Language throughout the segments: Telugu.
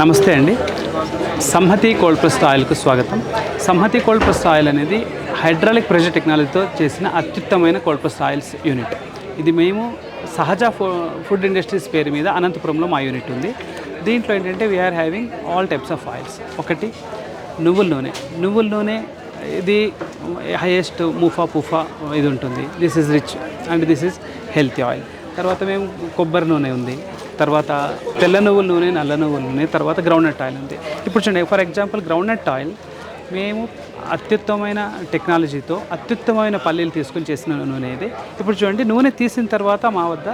నమస్తే అండి. సంహతి కోల్డ్ ప్రెస్డ్ ఆయిల్కు స్వాగతం. సంహతి కోల్డ్ ప్రెస్డ్ ఆయిల్ అనేది హైడ్రాలిక్ ప్రెషర్ టెక్నాలజీతో చేసిన అత్యుత్తమైన కోల్డ్ ప్రెస్డ్ ఆయిల్స్ యూనిట్. ఇది మేము సహజ ఫుడ్ ఇండస్ట్రీస్ పేరు మీద అనంతపురంలో మా యూనిట్ ఉంది. దీంట్లో ఏంటంటే we are having all types of oils. ఒకటి నువ్వుల నూనె ఇది హైయెస్ట్ పూఫా ఇది ఉంటుంది. This is rich and this is healthy oil. తర్వాత మేము కొబ్బరి నూనె ఉంది, తర్వాత తెల్ల నువ్వుల నూనె, నల్ల నువ్వుల నూనె, తర్వాత గ్రౌండ్నట్ ఆయిల్ ఉంది. ఇప్పుడు చూడండి, ఫర్ ఎగ్జాంపుల్ గ్రౌండ్నట్ ఆయిల్ మేము అత్యుత్తమైన టెక్నాలజీతో అత్యుత్తమైన పల్లీలు తీసుకొని చేసిన నూనె ఇది. ఇప్పుడు చూడండి, నూనె తీసిన తర్వాత మా వద్ద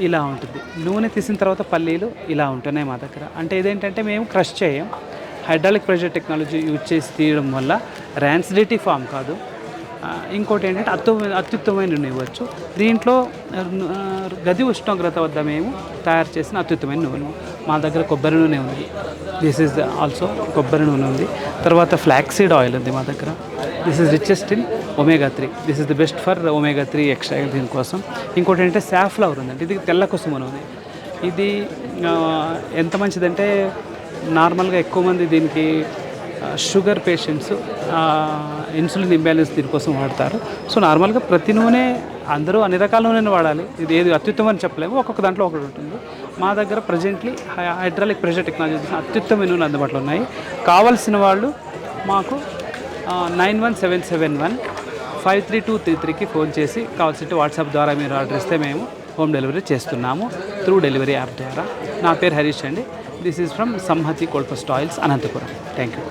ఇలా ఉంటుంది. నూనె తీసిన తర్వాత పల్లీలు ఇలా ఉంటున్నాయి మా దగ్గర. అంటే ఇదేంటంటే మేము క్రష్ చేయం, హైడ్రాలిక్ ప్రెషర్ టెక్నాలజీ యూజ్ చేసి తీయడం వల్ల ర్యాన్సిడిటీ ఫామ్ కాదు. ఇంకోటి ఏంటంటే అత్యుత్తమైన నూనె ఇవ్వచ్చు. దీంట్లో గది ఉష్ణోగ్రత వద్ద మేము తయారు చేసిన అత్యుత్తమైన నూనె. మా దగ్గర కొబ్బరి నూనె ఉంది, దిస్ ఈజ్ ఆల్సో కొబ్బరి నూనె ఉంది. తర్వాత ఫ్లాక్సీడ్ ఆయిల్ ఉంది మా దగ్గర. This is richest in omega 3. This is the best for omega 3 extra దీనికోసం. ఇంకోటి ఏంటంటే సాఫ్లవర్ ఉందండి, ఇది తెల్ల కుసుమ నూనె. ఇది ఎంత మంచిదంటే నార్మల్గా ఎక్కువ మంది దీనికి షుగర్ పేషెంట్స్ ఇన్సులిన్ ఇంబ్యాలెన్స్ దీనికోసం వాడతారు. సో నార్మల్గా ప్రతి నూనె అందరూ అన్ని రకాల నూనెను వాడాలి, ఇది ఏది అత్యుత్తమం అని చెప్పలేము, ఒక్కొక్క దాంట్లో ఒకటి ఉంటుంది. మా దగ్గర ప్రజెంట్లీ హైడ్రాలిక్ ప్రెషర్ టెక్నాలజీ అత్యుత్తమైన నూనె అందుబాటులో ఉన్నాయి. కావాల్సిన వాళ్ళు మాకు 91771 53233కి ఫోన్ చేసి కావాల్సింటే వాట్సాప్ ద్వారా మీరు ఆర్డర్ ఇస్తే మేము హోమ్ డెలివరీ చేస్తున్నాము త్రూ డెలివరీ యాప్ ద్వారా. నా పేరు హరీష్ అండి. This is from Samhati cold pressed oils, Anantapuram. Thank you.